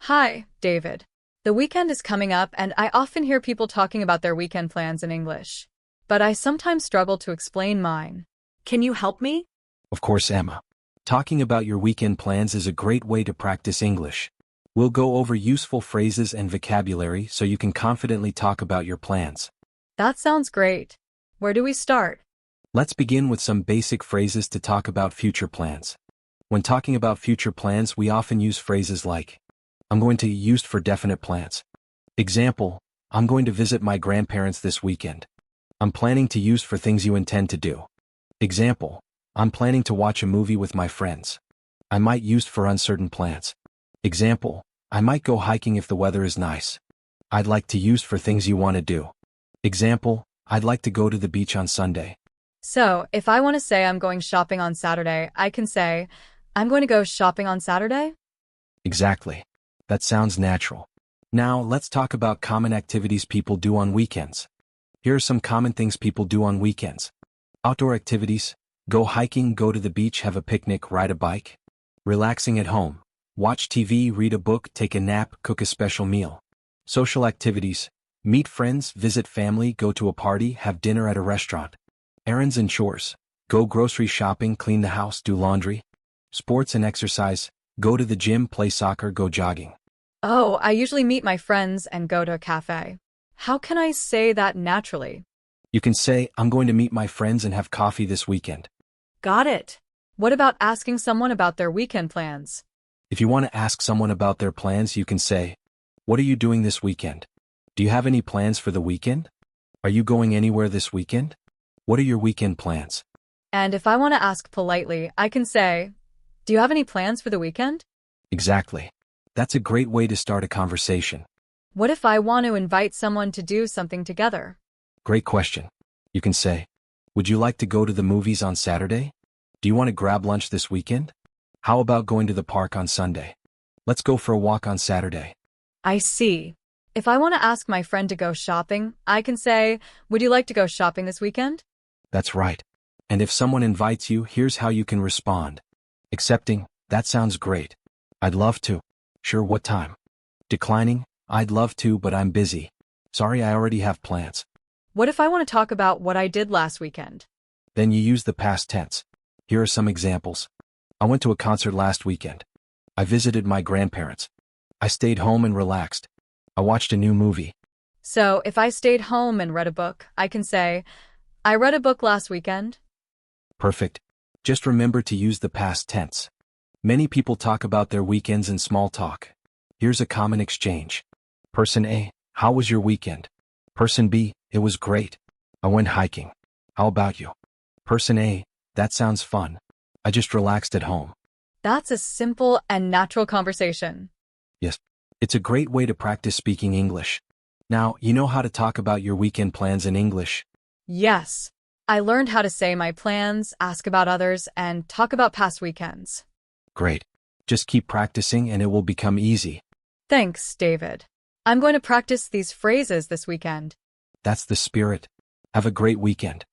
Hi, David. The weekend is coming up, and I often hear people talking about their weekend plans in English. But I sometimes struggle to explain mine. Can you help me? Of course, Emma. Talking about your weekend plans is a great way to practice English. We'll go over useful phrases and vocabulary so you can confidently talk about your plans. That sounds great. Where do we start? Let's begin with some basic phrases to talk about future plans. When talking about future plans, we often use phrases like, I'm going to used for definite plans. Example, I'm going to visit my grandparents this weekend. I'm planning to use for things you intend to do. Example, I'm planning to watch a movie with my friends. I might used for uncertain plans. Example, I might go hiking if the weather is nice. I'd like to use for things you want to do. Example, I'd like to go to the beach on Sunday. So, if I want to say I'm going shopping on Saturday, I can say, I'm going to go shopping on Saturday? Exactly. That sounds natural. Now, let's talk about common activities people do on weekends. Here are some common things people do on weekends. Outdoor activities: go hiking, go to the beach, have a picnic, ride a bike. Relaxing at home: watch TV, read a book, take a nap, cook a special meal. Social activities: meet friends, visit family, go to a party, have dinner at a restaurant. Errands and chores: go grocery shopping, clean the house, do laundry. Sports and exercise: go to the gym, play soccer, go jogging. Oh, I usually meet my friends and go to a cafe. How can I say that naturally? You can say, I'm going to meet my friends and have coffee this weekend. Got it. What about asking someone about their weekend plans? If you want to ask someone about their plans, you can say, what are you doing this weekend? Do you have any plans for the weekend? Are you going anywhere this weekend? What are your weekend plans? And if I want to ask politely, I can say, do you have any plans for the weekend? Exactly. That's a great way to start a conversation. What if I want to invite someone to do something together? Great question. You can say, would you like to go to the movies on Saturday? Do you want to grab lunch this weekend? How about going to the park on Sunday? Let's go for a walk on Saturday. I see. If I want to ask my friend to go shopping, I can say, would you like to go shopping this weekend? That's right. And if someone invites you, here's how you can respond. Accepting, that sounds great. I'd love to. Sure, what time? Declining, I'd love to, but I'm busy. Sorry, I already have plans. What if I want to talk about what I did last weekend? Then you use the past tense. Here are some examples. I went to a concert last weekend. I visited my grandparents. I stayed home and relaxed. I watched a new movie. So, if I stayed home and read a book, I can say, I read a book last weekend. Perfect. Just remember to use the past tense. Many people talk about their weekends in small talk. Here's a common exchange. Person A, how was your weekend? Person B, it was great. I went hiking. How about you? Person A, that sounds fun. I just relaxed at home. That's a simple and natural conversation. Yes, it's a great way to practice speaking English. Now, you know how to talk about your weekend plans in English? Yes. I learned how to say my plans, ask about others, and talk about past weekends. Great. Just keep practicing and it will become easy. Thanks, David. I'm going to practice these phrases this weekend. That's the spirit. Have a great weekend.